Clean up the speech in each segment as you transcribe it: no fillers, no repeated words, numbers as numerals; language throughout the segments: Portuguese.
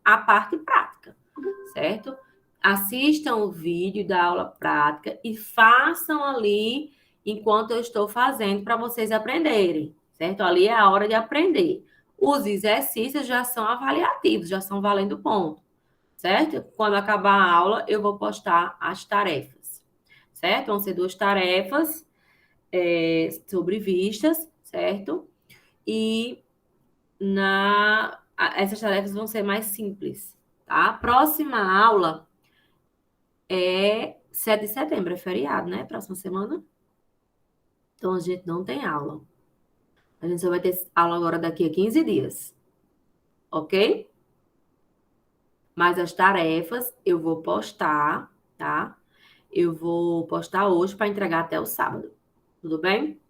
a parte prática, certo? Assistam o vídeo da aula prática e façam ali enquanto eu estou fazendo para vocês aprenderem, certo? Ali é a hora de aprender. Os exercícios já são avaliativos, já são valendo ponto, certo? Quando acabar a aula, eu vou postar as tarefas, certo? Vão ser 2 tarefas sobre vistas, certo? E essas tarefas vão ser mais simples, tá? A próxima aula é 7 de setembro, é feriado, né? Próxima semana. Então, a gente não tem aula. A gente só vai ter aula agora daqui a 15 dias, ok? Mas as tarefas eu vou postar, tá? Eu vou postar hoje para entregar até o sábado. Tudo bem?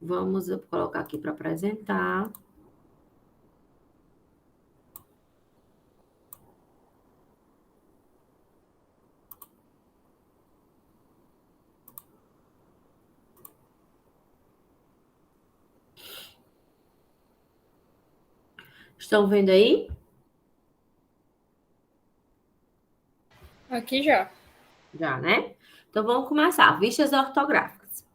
Vamos eu colocar aqui para apresentar. Estão vendo aí? Aqui já. Já, né? Então vamos começar. Vistas ortográficas.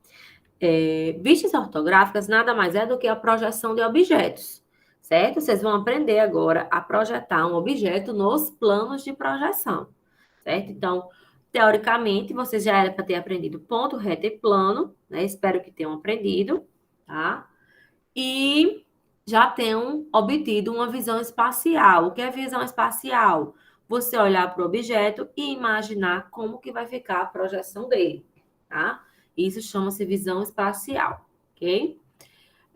Vistas ortográficas nada mais é do que a projeção de objetos, certo? Vocês vão aprender agora a projetar um objeto nos planos de projeção, certo? Então, teoricamente, vocês já eram para ter aprendido ponto, reto e plano, né? Espero que tenham aprendido, tá? E já tenham obtido uma visão espacial. O que é visão espacial? Você olhar para o objeto e imaginar como que vai ficar a projeção dele, tá? Isso chama-se visão espacial, ok?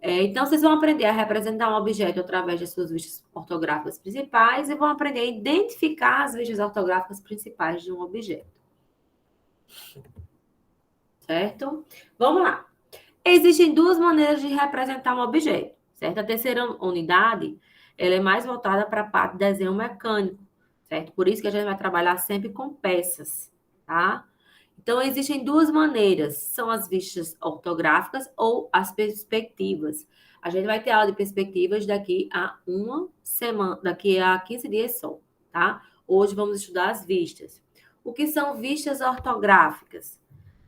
Então, vocês vão aprender a representar um objeto através das suas vistas ortográficas principais e vão aprender a identificar as vistas ortográficas principais de um objeto. Certo? Vamos lá. Existem 2 maneiras de representar um objeto, certo? A terceira unidade, ela é mais voltada para a parte de desenho mecânico, certo? Por isso que a gente vai trabalhar sempre com peças, tá? Então, existem 2 maneiras, são as vistas ortográficas ou as perspectivas. A gente vai ter aula de perspectivas daqui a uma semana, daqui a 15 dias só, tá? Hoje vamos estudar as vistas. O que são vistas ortográficas?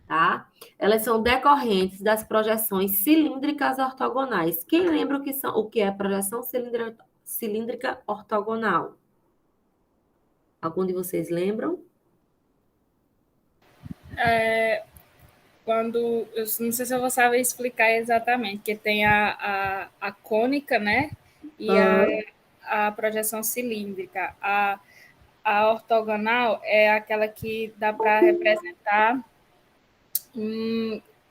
Tá? Elas são decorrentes das projeções cilíndricas ortogonais. Quem lembra o que é projeção cilíndrica ortogonal? Algum de vocês lembram? Quando, eu não sei se eu vou saber explicar exatamente, que tem a cônica, né? E a projeção cilíndrica. A ortogonal é aquela que dá para representar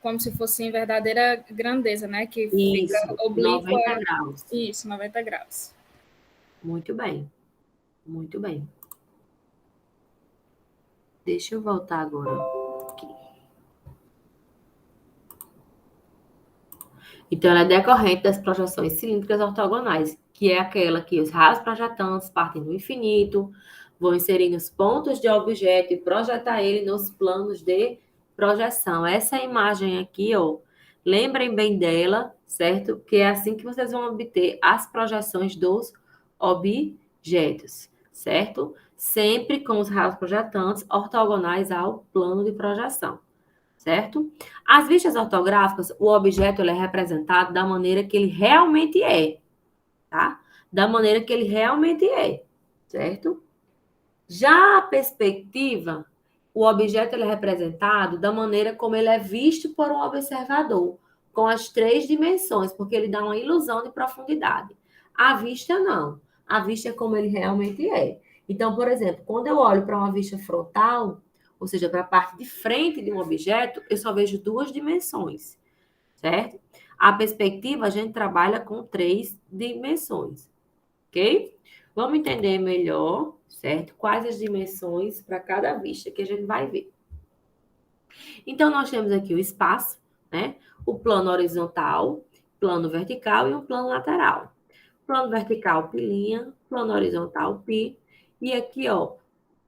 como se fosse em verdadeira grandeza, né? Que fica Isso, oblíqua. 90 graus. Isso, 90 graus. Muito bem, muito bem. Deixa eu voltar agora aqui. Então, ela é decorrente das projeções cilíndricas ortogonais, que é aquela que os raios projetantes partem do infinito, vão inserir nos pontos de objeto e projetar ele nos planos de projeção. Essa imagem aqui, ó, lembrem bem dela, certo? Que é assim que vocês vão obter as projeções dos objetos, certo? Sempre com os raios projetantes ortogonais ao plano de projeção, certo? As vistas ortográficas, o objeto ele é representado da maneira que ele realmente é, tá? Da maneira que ele realmente é, certo? Já a perspectiva, o objeto ele é representado da maneira como ele é visto por um observador, com as 3 dimensões, porque ele dá uma ilusão de profundidade. A vista não. A vista é como ele realmente é. Então, por exemplo, quando eu olho para uma vista frontal, ou seja, para a parte de frente de um objeto, eu só vejo 2 dimensões, certo? A perspectiva, a gente trabalha com 3 dimensões, ok? Vamos entender melhor, certo? Quais as dimensões para cada vista que a gente vai ver. Então, nós temos aqui o espaço, né? O plano horizontal, plano vertical e um plano lateral. Plano vertical, pilinha, plano horizontal, pi. E aqui, ó,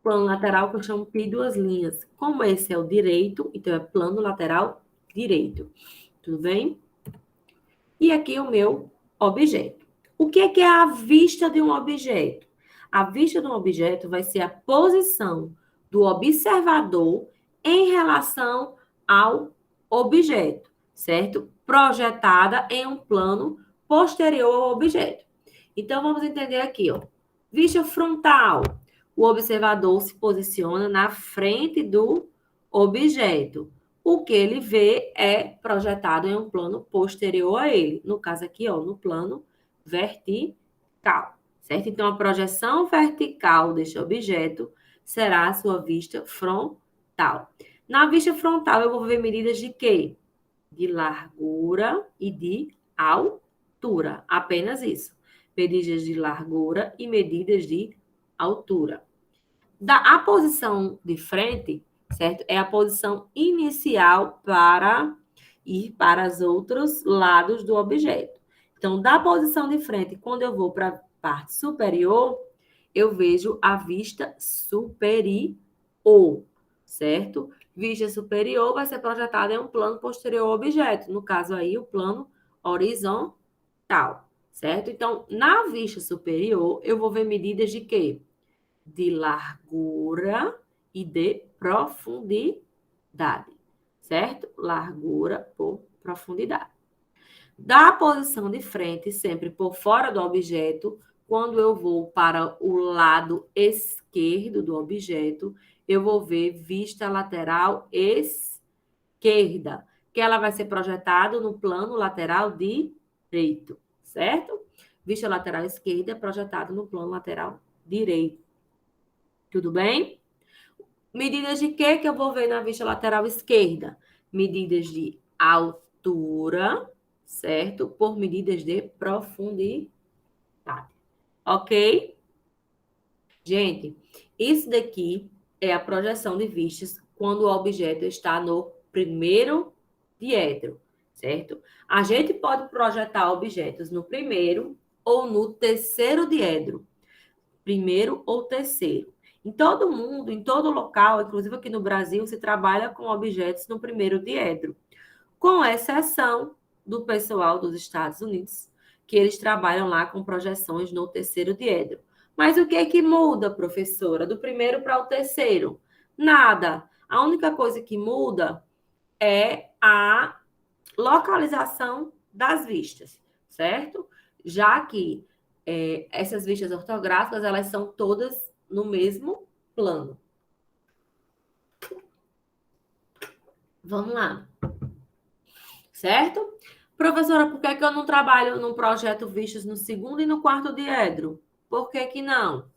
plano lateral que eu chamo pi 2 linhas. Como esse é o direito, então é plano lateral direito. Tudo bem? E aqui o meu objeto. O que é a vista de um objeto? A vista de um objeto vai ser a posição do observador em relação ao objeto, certo? Projetada em um plano posterior ao objeto. Então, vamos entender aqui, ó. Vista frontal. O observador se posiciona na frente do objeto. O que ele vê é projetado em um plano posterior a ele. No caso aqui, ó, no plano vertical, certo? Então, a projeção vertical deste objeto será a sua vista frontal. Na vista frontal, eu vou ver medidas de quê? De largura e de altura. Apenas isso. Medidas de largura e medidas de altura. A posição de frente, certo? É a posição inicial para ir para os outros lados do objeto. Então, da posição de frente, quando eu vou para a parte superior, eu vejo a vista superior, certo? Vista superior vai ser projetada em um plano posterior ao objeto, no caso aí, o plano horizontal, certo? Então, na vista superior, eu vou ver medidas de quê? De largura e de profundidade, certo? Largura por profundidade. Da posição de frente, sempre por fora do objeto, quando eu vou para o lado esquerdo do objeto, eu vou ver vista lateral esquerda, que ela vai ser projetada no plano lateral direito, certo? Vista lateral esquerda projetada no plano lateral direito. Tudo bem? Medidas de quê que eu vou ver na vista lateral esquerda? Medidas de altura, certo? Por medidas de profundidade. Ok? Gente, isso daqui é a projeção de vistas quando o objeto está no primeiro diedro, certo? A gente pode projetar objetos no primeiro ou no terceiro diedro. Primeiro ou terceiro. Em todo mundo, em todo local, inclusive aqui no Brasil, se trabalha com objetos no primeiro diedro, com exceção do pessoal dos Estados Unidos, que eles trabalham lá com projeções no terceiro diedro. Mas o que é que muda, professora, do primeiro para o terceiro? Nada. A única coisa que muda é a localização das vistas, certo? Já que essas vistas ortográficas, elas são todas no mesmo plano. Vamos lá. Certo? Professora, por que eu não trabalho num projeto vistas no segundo e no quarto diedro? Por que não?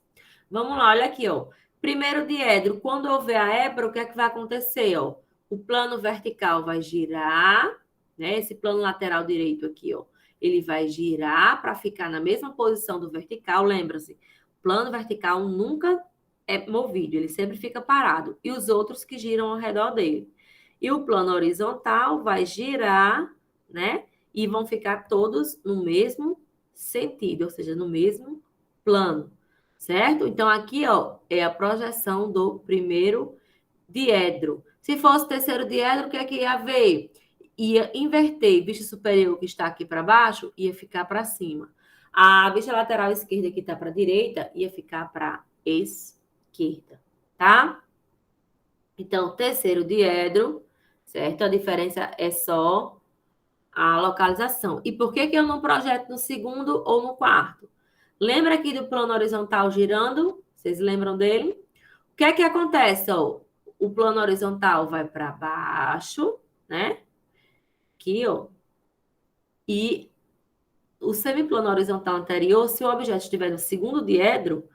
Vamos lá, olha aqui, ó. Primeiro diedro, quando houver a hebra, o que é que vai acontecer, ó? O plano vertical vai girar, né? Esse plano lateral direito aqui, ó. Ele vai girar para ficar na mesma posição do vertical. Lembra-se, plano vertical nunca é movido, ele sempre fica parado. E os outros que giram ao redor dele. E o plano horizontal vai girar, né? E vão ficar todos no mesmo sentido, ou seja, no mesmo plano, certo? Então, aqui, ó, é a projeção do primeiro diedro. Se fosse o terceiro diedro, o que é que ia haver? Ia inverter, vista superior que está aqui para baixo, ia ficar para cima. A vista lateral esquerda que está para a direita, ia ficar para a esquerda, tá? Então, terceiro diedro, certo? A diferença é só a localização. E por que eu não projeto no segundo ou no quarto? Lembra aqui do plano horizontal girando? Vocês lembram dele? O que é que acontece? Ó, o plano horizontal vai para baixo, né? Aqui, ó. E o semiplano horizontal anterior, se o objeto estiver no segundo diedro,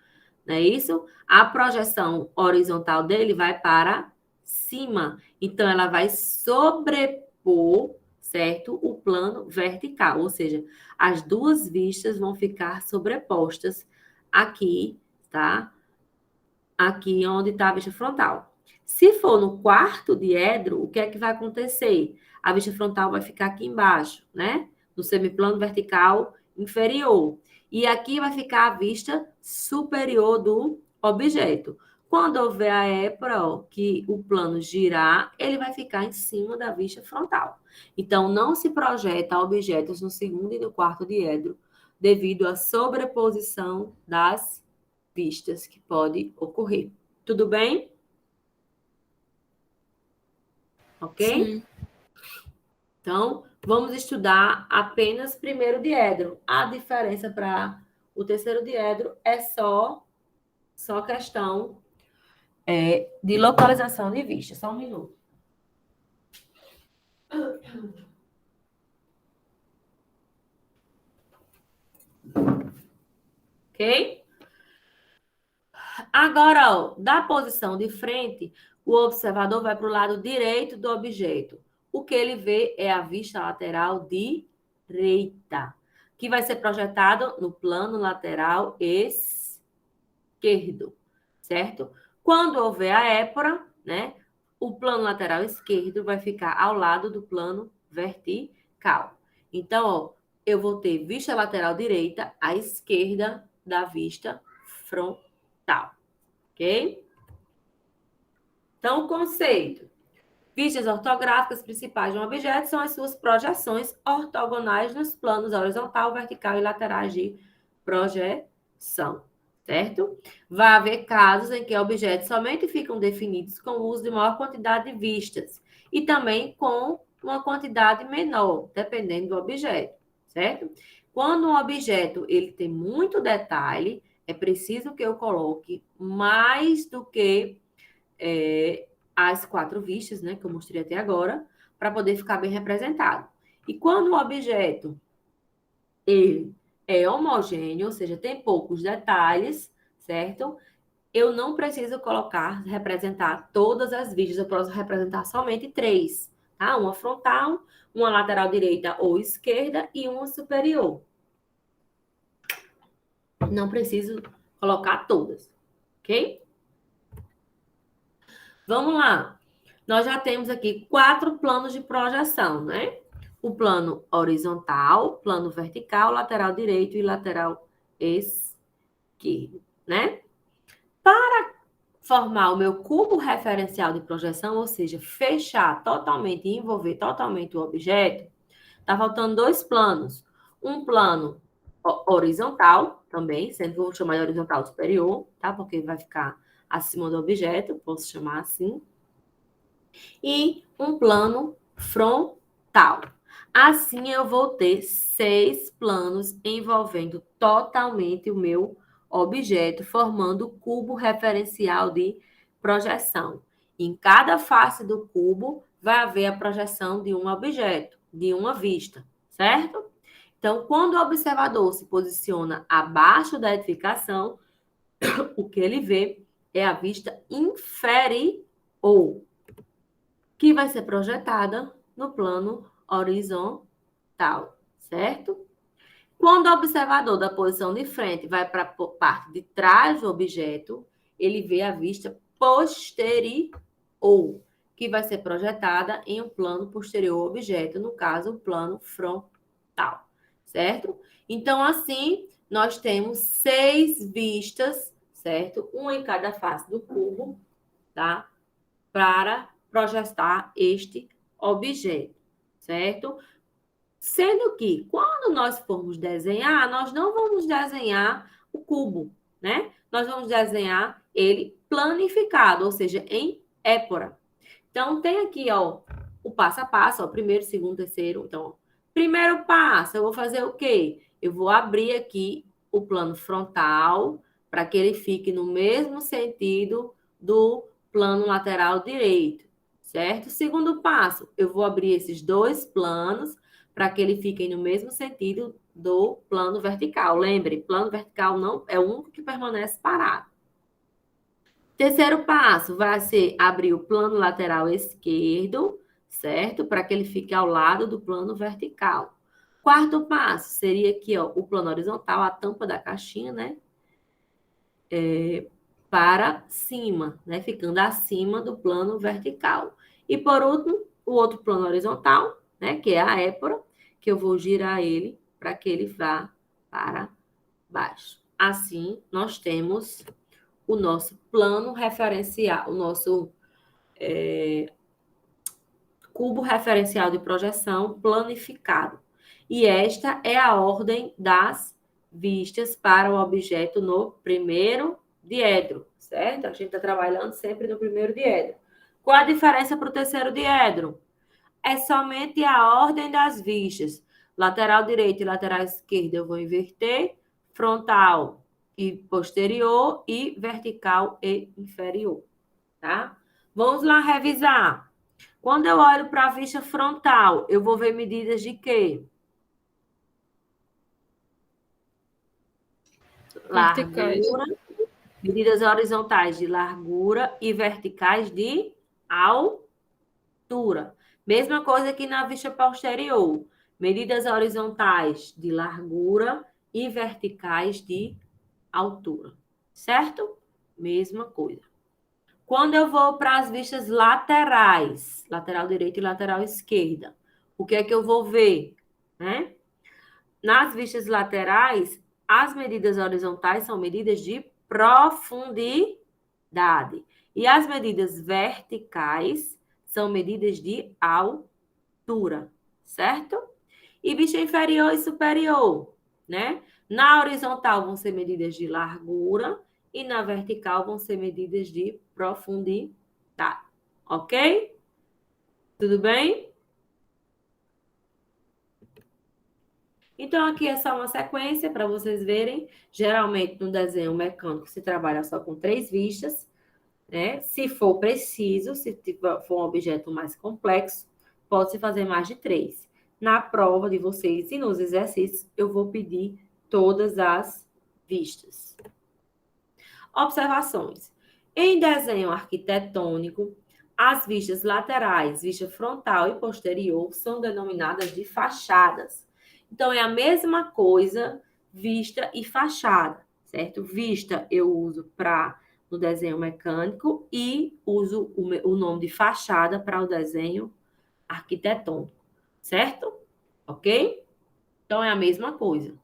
não é isso? A projeção horizontal dele vai para cima. Então, ela vai sobrepor, certo? O plano vertical. Ou seja, as duas vistas vão ficar sobrepostas aqui, tá? Aqui onde está a vista frontal. Se for no quarto diedro, o que é que vai acontecer? A vista frontal vai ficar aqui embaixo, né? No semiplano vertical inferior. E aqui vai ficar a vista superior do objeto. Quando houver a épora, ó, que o plano girar, ele vai ficar em cima da vista frontal. Então, não se projeta objetos no segundo e no quarto diedro devido à sobreposição das vistas que pode ocorrer. Tudo bem? Ok? Sim. Então, vamos estudar apenas primeiro diedro. A diferença para o terceiro diedro é só questão de localização de vista. Só um minuto. Ok? Agora, ó, da posição de frente, o observador vai para o lado direito do objeto. O que ele vê é a vista lateral direita, que vai ser projetado no plano lateral esquerdo, certo? Quando houver a épora, né, o plano lateral esquerdo vai ficar ao lado do plano vertical. Então, ó, eu vou ter vista lateral direita à esquerda da vista frontal. Ok? Então, o conceito. Vistas ortográficas principais de um objeto são as suas projeções ortogonais nos planos horizontal, vertical e laterais de projeção, certo? Vai haver casos em que objetos somente ficam definidos com o uso de maior quantidade de vistas e também com uma quantidade menor, dependendo do objeto, certo? Quando um objeto ele tem muito detalhe, é preciso que eu coloque mais do que as 4 vistas, né, que eu mostrei até agora, para poder ficar bem representado. E quando o objeto ele é homogêneo, ou seja, tem poucos detalhes, certo? Eu não preciso representar todas as vistas, eu posso representar somente 3, tá? Uma frontal, uma lateral direita ou esquerda e uma superior. Não preciso colocar todas, ok? Vamos lá. Nós já temos aqui 4 planos de projeção, né? O plano horizontal, plano vertical, lateral direito e lateral esquerdo, né? Para formar o meu cubo referencial de projeção, ou seja, fechar totalmente e envolver totalmente o objeto, tá faltando 2 planos. Um plano horizontal também, sendo que eu vou chamar de horizontal superior, tá? Porque vai ficar acima do objeto, posso chamar assim. E um plano frontal. Assim, eu vou ter 6 planos envolvendo totalmente o meu objeto, formando o cubo referencial de projeção. Em cada face do cubo vai haver a projeção de um objeto, de uma vista, certo? Então, quando o observador se posiciona abaixo da edificação, o que ele vê é a vista inferior, que vai ser projetada no plano horizontal, certo? Quando o observador da posição de frente vai para a parte de trás do objeto, ele vê a vista posterior, que vai ser projetada em um plano posterior ao objeto, no caso, o plano frontal, certo? Então, assim, nós temos 6 vistas, certo? Uma em cada face do cubo, tá? Para projetar este objeto, certo? Sendo que, quando nós formos desenhar, nós não vamos desenhar o cubo, né? Nós vamos desenhar ele planificado, ou seja, em épora. Então, tem aqui, ó, o passo a passo, ó, primeiro, segundo, terceiro. Então, ó, primeiro passo, eu vou fazer o quê? Eu vou abrir aqui o plano frontal para que ele fique no mesmo sentido do plano lateral direito, certo? Segundo passo, eu vou abrir esses 2 planos para que eles fiquem no mesmo sentido do plano vertical. Lembre, plano vertical não é o único que permanece parado. Terceiro passo vai ser abrir o plano lateral esquerdo, certo? Para que ele fique ao lado do plano vertical. Quarto passo seria aqui, ó, o plano horizontal, a tampa da caixinha, né? Para cima, né? Ficando acima do plano vertical. E por último, o outro plano horizontal, né? Que é a épora, que eu vou girar ele para que ele vá para baixo. Assim, nós temos o nosso plano referencial, o nosso cubo referencial de projeção planificado. E esta é a ordem das vistas para o objeto no primeiro diedro, certo? A gente está trabalhando sempre no primeiro diedro. Qual a diferença para o terceiro diedro? É somente a ordem das vistas. Lateral direita e lateral esquerda eu vou inverter, frontal e posterior e vertical e inferior, tá? Vamos lá revisar. Quando eu olho para a vista frontal, eu vou ver medidas de quê? Verticais. Largura, medidas horizontais de largura e verticais de altura. Mesma coisa que na vista posterior. Medidas horizontais de largura e verticais de altura. Certo? Mesma coisa. Quando eu vou para as vistas laterais, lateral direita e lateral esquerda, o que é que eu vou ver? Né? Nas vistas laterais, as medidas horizontais são medidas de profundidade. E as medidas verticais são medidas de altura, certo? E vista inferior e superior, né? Na horizontal vão ser medidas de largura e na vertical vão ser medidas de profundidade. Ok? Tudo bem? Então, aqui é só uma sequência para vocês verem. Geralmente, no desenho mecânico, se trabalha só com 3 vistas, né? Se for preciso, se for um objeto mais complexo, pode-se fazer mais de 3. Na prova de vocês e nos exercícios, eu vou pedir todas as vistas. Observações. Em desenho arquitetônico, as vistas laterais, vista frontal e posterior, são denominadas de fachadas. Então, é a mesma coisa, vista e fachada, certo? Vista eu uso para no desenho mecânico e uso o nome de fachada para o desenho arquitetônico, certo? Ok? Então, é a mesma coisa.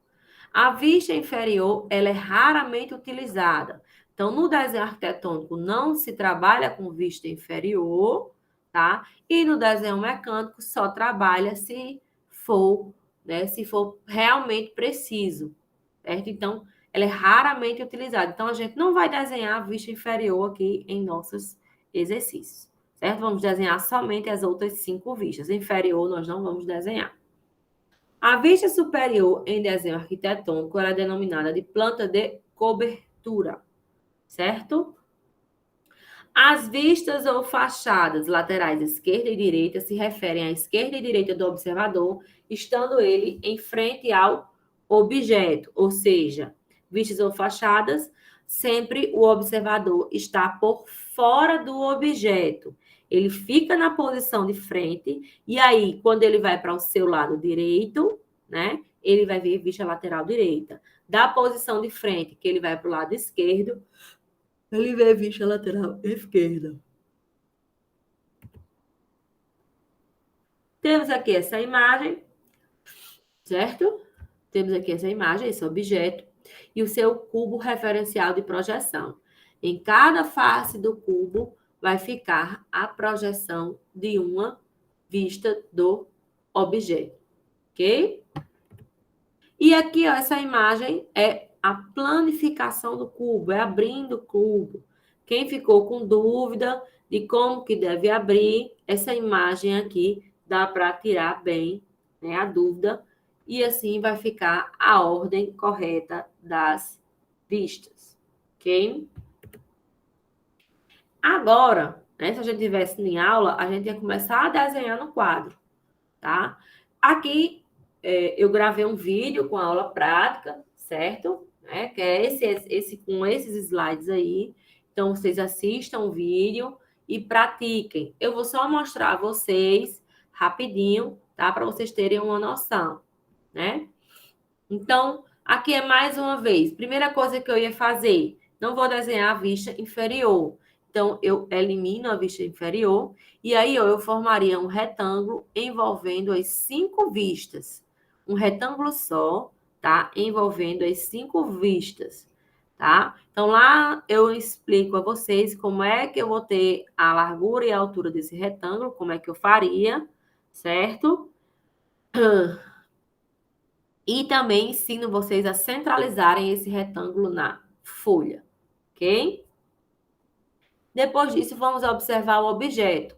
A vista inferior, ela é raramente utilizada. Então, no desenho arquitetônico, não se trabalha com vista inferior, tá? E no desenho mecânico, só trabalha se for, né, se for realmente preciso, certo? Então, ela é raramente utilizada. Então, a gente não vai desenhar a vista inferior aqui em nossos exercícios, certo? Vamos desenhar somente as outras 5 vistas. Inferior, nós não vamos desenhar. A vista superior em desenho arquitetônico é denominada de planta de cobertura, certo? As vistas ou fachadas laterais esquerda e direita se referem à esquerda e direita do observador, estando ele em frente ao objeto, ou seja, vistas ou fachadas, sempre o observador está por fora do objeto. Ele fica na posição de frente, e aí, quando ele vai para o seu lado direito, né, ele vai ver vista lateral direita. Da posição de frente, que ele vai para o lado esquerdo, ele vê vista lateral esquerda. Temos aqui essa imagem, certo? Temos aqui essa imagem, esse objeto, e o seu cubo referencial de projeção. Em cada face do cubo vai ficar a projeção de uma vista do objeto, ok? E aqui, ó, essa imagem é a planificação do cubo, é abrindo o cubo. Quem ficou com dúvida de como que deve abrir, essa imagem aqui dá para tirar bem, né, a dúvida, e assim vai ficar a ordem correta das vistas, ok? Agora, né, se a gente tivesse em aula, a gente ia começar a desenhar no quadro, tá? Aqui eu gravei um vídeo com a aula prática, certo? Né? Que é esse com esses slides aí. Então, vocês assistam o vídeo e pratiquem. Eu vou só mostrar a vocês rapidinho, tá? Para vocês terem uma noção, né? Então, aqui é mais uma vez. Primeira coisa que eu ia fazer, não vou desenhar a vista inferior. Então, eu elimino a vista inferior e aí eu formaria um retângulo envolvendo as 5 vistas. Um retângulo só, tá? Envolvendo as 5 vistas, tá? Então, lá eu explico a vocês como é que eu vou ter a largura e a altura desse retângulo, como é que eu faria, certo? E também ensino vocês a centralizarem esse retângulo na folha, ok? Depois disso, vamos observar o objeto.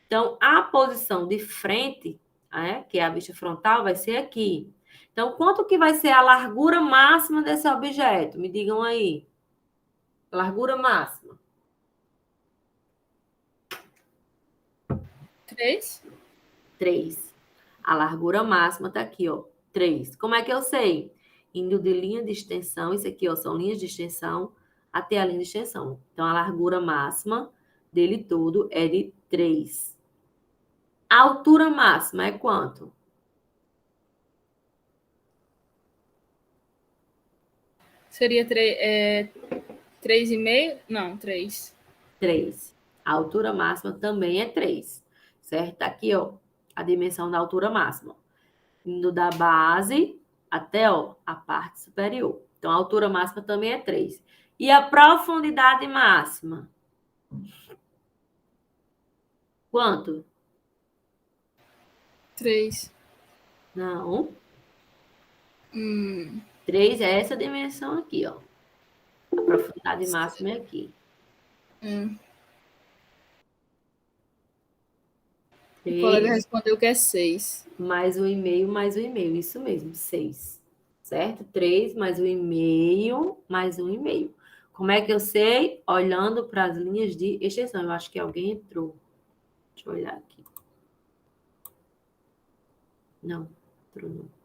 Então, a posição de frente, que é a vista frontal, vai ser aqui. Então, quanto que vai ser a largura máxima desse objeto? Me digam aí. Largura máxima. 3. 3. A largura máxima está aqui, ó. 3. Como é que eu sei? Indo de linha de extensão, isso aqui, ó, são linhas de extensão até a linha de extensão. Então, a largura máxima dele todo é de 3. A altura máxima é quanto? Seria 3,5? Não, 3. 3. A altura máxima também é 3. Certo? Tá aqui, ó, a dimensão da altura máxima. Indo da base até, ó, a parte superior. Então, a altura máxima também é 3. E a profundidade máxima? Quanto? 3. Não. 3 é essa dimensão aqui, ó. A profundidade máxima é aqui. O colega respondeu que é 6. Mais 1,5, mais 1,5. Isso mesmo, 6. Certo? 3 mais 1,5, mais 1,5. Como é que eu sei? Olhando para as linhas de extensão. Eu acho que alguém entrou. Deixa eu olhar aqui. Não, entrou não.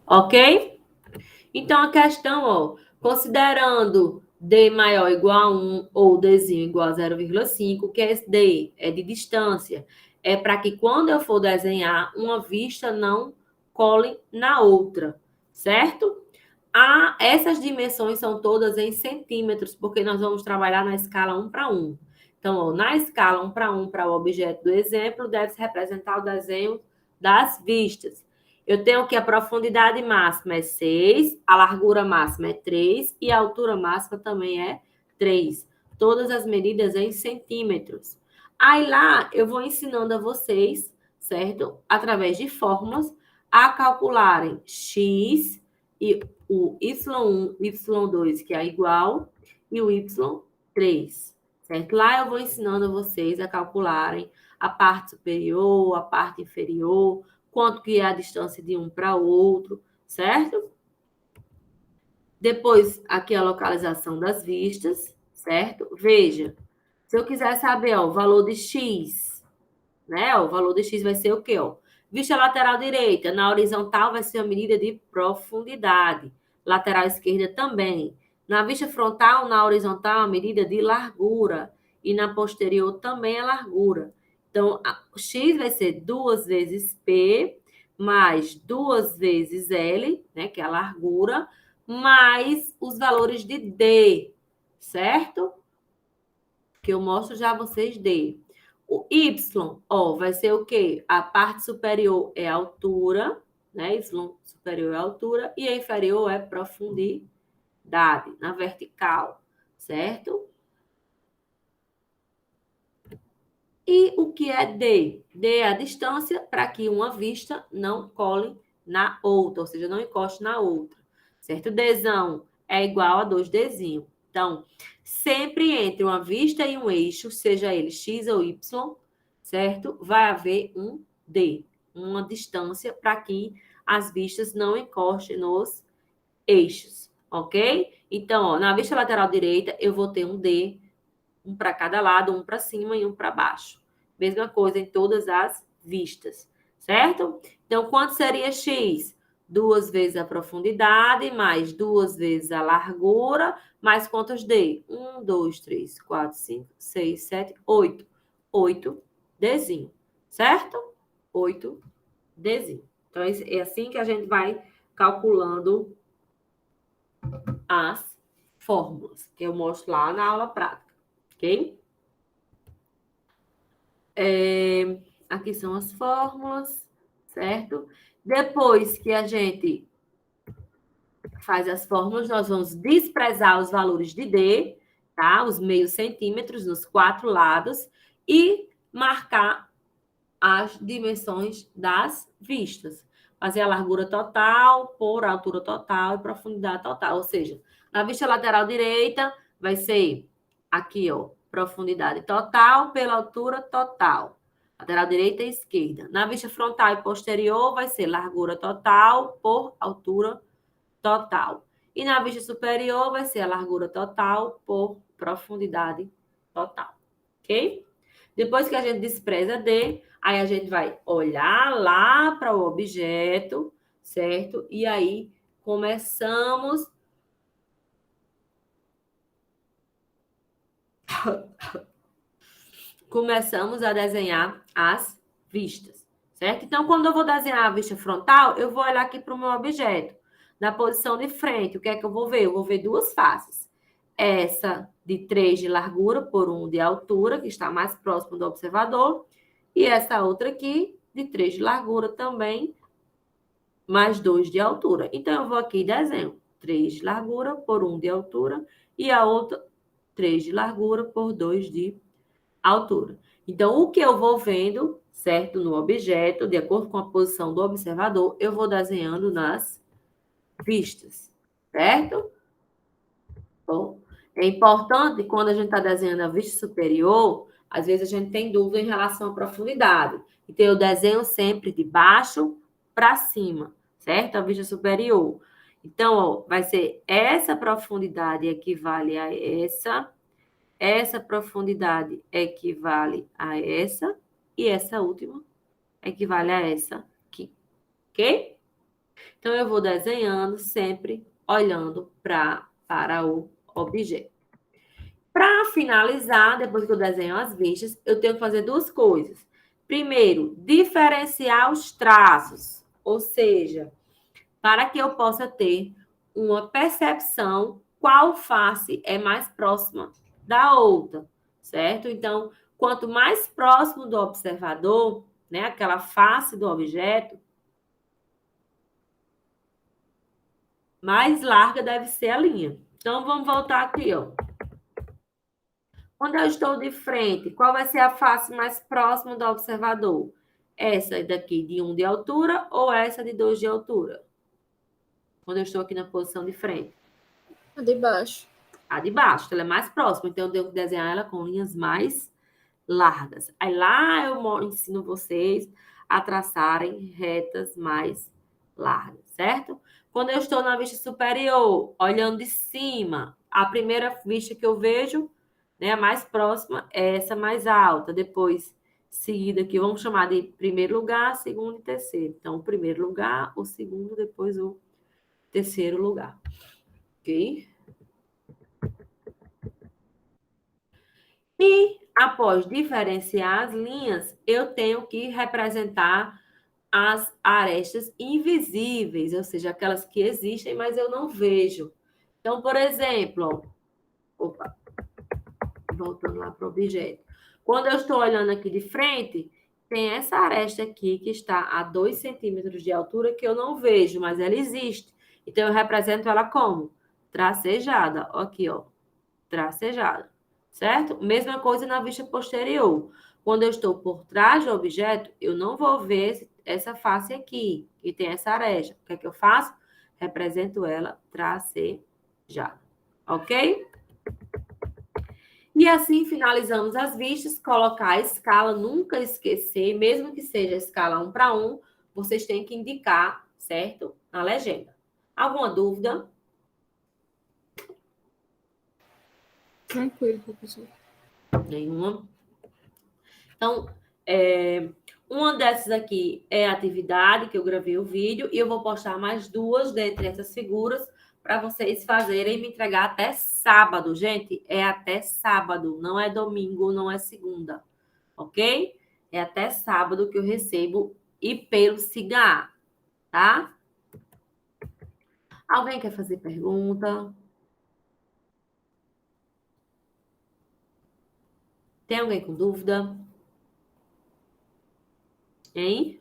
Ok? Então, a questão, ó, considerando D maior ou igual a 1 ou Dzinho igual a 0,5, o que é esse D? É de distância. É para que quando eu for desenhar, uma vista não cole na outra, certo? Essas dimensões são todas em centímetros, porque nós vamos trabalhar na escala 1 para 1. Então, ó, na escala 1 para o objeto do exemplo, deve-se representar o desenho das vistas. Eu tenho que a profundidade máxima é 6, a largura máxima é 3 e a altura máxima também é 3. Todas as medidas em centímetros. Aí lá eu vou ensinando a vocês, certo? Através de fórmulas, a calcularem x e o y1, y2, que é igual, e o y3, certo? Lá eu vou ensinando a vocês a calcularem a parte superior, a parte inferior, quanto que é a distância de um para o outro, certo? Depois, aqui a localização das vistas, certo? Veja, se eu quiser saber, ó, o valor de x, né? Ó, o valor de x vai ser o quê, ó? Vista lateral direita, na horizontal vai ser a medida de profundidade. Lateral esquerda também. Na vista frontal, na horizontal, a medida de largura. E na posterior também a largura. Então, o x vai ser 2 vezes P, mais 2 vezes L, né, que é a largura, mais os valores de D, certo? Que eu mostro já a vocês D. O Y, ó, vai ser o quê? A parte superior é a altura, né? Y superior é a altura e a inferior é profundidade, na vertical, certo? E o que é D? D é a distância para que uma vista não cole na outra, ou seja, não encoste na outra, certo? Dzão é igual a 2Dzinho. Então, sempre entre uma vista e um eixo, seja ele X ou Y, certo? Vai haver um D, uma distância para que as vistas não encostem nos eixos, ok? Então, ó, na vista lateral direita, eu vou ter um D, um para cada lado, um para cima e um para baixo. Mesma coisa em todas as vistas, certo? Então, quanto seria X? 2 vezes a profundidade, mais 2 vezes a largura, mais quantos D? 1, 2, 3, 4, 5, 6, 7, 8. 8 Dzinho, certo? 8 Dzinho. Então, é assim que a gente vai calculando as fórmulas, que eu mostro lá na aula prática, ok? Aqui são as fórmulas, certo? Depois que a gente faz as fórmulas, nós vamos desprezar os valores de D, tá? Os meios centímetros nos 4 lados e marcar as dimensões das vistas. Fazer a largura total por altura total e profundidade total. Ou seja, na vista lateral direita vai ser aqui, ó, profundidade total pela altura total. Lateral direita e esquerda. Na vista frontal e posterior vai ser largura total por altura total. E na vista superior vai ser a largura total por profundidade total. Ok? Depois que a gente despreza D, aí a gente vai olhar lá para o objeto, certo? E aí começamos a desenhar as vistas, certo? Então, quando eu vou desenhar a vista frontal, eu vou olhar aqui para o meu objeto. Na posição de frente, o que é que eu vou ver? Eu vou ver duas faces. Essa de 3 de largura por 1 de altura, que está mais próximo do observador, e essa outra aqui de 3 de largura também, mais 2 de altura. Então, eu vou aqui e desenho 3 de largura por 1 de altura e a outra 3 de largura por 2 de altura. Então, o que eu vou vendo, certo, no objeto, de acordo com a posição do observador, eu vou desenhando nas vistas, certo? Bom, é importante, quando a gente está desenhando a vista superior, às vezes a gente tem dúvida em relação à profundidade. Então, eu desenho sempre de baixo para cima, certo? A vista superior. Então, ó, vai ser essa profundidade equivale a essa profundidade equivale a essa, e essa última equivale a essa aqui, ok? Então, eu vou desenhando sempre olhando para o objeto. Para finalizar, depois que eu desenho as vistas, eu tenho que fazer duas coisas. Primeiro, diferenciar os traços, ou seja, para que eu possa ter uma percepção qual face é mais próxima da outra, certo? Então, quanto mais próximo do observador, né, aquela face do objeto, mais larga deve ser a linha. Então, vamos voltar aqui, ó. Quando eu estou de frente, qual vai ser a face mais próxima do observador? Essa daqui de 1 de altura ou essa de 2 de altura? Quando eu estou aqui na posição de frente. A de baixo. A de baixo, ela é mais próxima, então eu tenho que desenhar ela com linhas mais largas. Aí lá eu ensino vocês a traçarem retas mais largas, certo? Quando eu estou na vista superior, olhando de cima, a primeira vista que eu vejo, né, a mais próxima é essa mais alta. Depois, seguida aqui, vamos chamar de primeiro lugar, segundo e terceiro. Então, o primeiro lugar, o segundo, depois o terceiro lugar. Ok? E após diferenciar as linhas, eu tenho que representar as arestas invisíveis, ou seja, aquelas que existem, mas eu não vejo. Então, por exemplo, opa, voltando lá para o objeto. Quando eu estou olhando aqui de frente, tem essa aresta aqui que está a 2 centímetros de altura que eu não vejo, mas ela existe. Então, eu represento ela como? Tracejada. Aqui, ó. Tracejada. Certo? Mesma coisa na vista posterior. Quando eu estou por trás do objeto, eu não vou ver essa face aqui, que tem essa aresta. O que é que eu faço? Represento ela tracejada. Ok? E assim finalizamos as vistas, colocar a escala, nunca esquecer, mesmo que seja a escala 1 para 1, vocês têm que indicar, certo? Na legenda. Alguma dúvida? Tranquilo, professor. Nenhuma. Então, uma dessas aqui é a atividade que eu gravei o vídeo e eu vou postar mais duas dentre essas figuras para vocês fazerem e me entregar até sábado. Gente, é até sábado, não é domingo, não é segunda, ok? É até sábado que eu recebo e pelo CIGA, tá? Alguém quer fazer pergunta? Tem alguém com dúvida? Hein?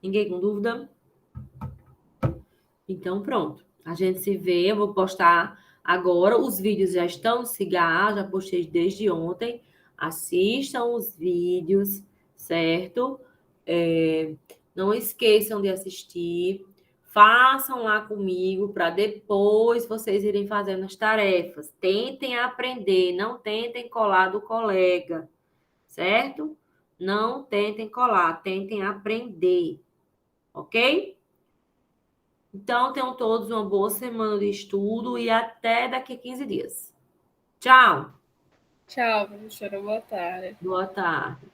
Ninguém com dúvida? Então, pronto. A gente se vê. Eu vou postar agora. Os vídeos já estão no CIGA, já postei desde ontem. Assistam os vídeos, certo? Não esqueçam de assistir. Façam lá comigo para depois vocês irem fazendo as tarefas. Tentem aprender, não tentem colar do colega, certo? Não tentem colar, tentem aprender, ok? Então, tenham todos uma boa semana de estudo e até daqui a 15 dias. Tchau! Tchau, professora. Boa tarde. Boa tarde.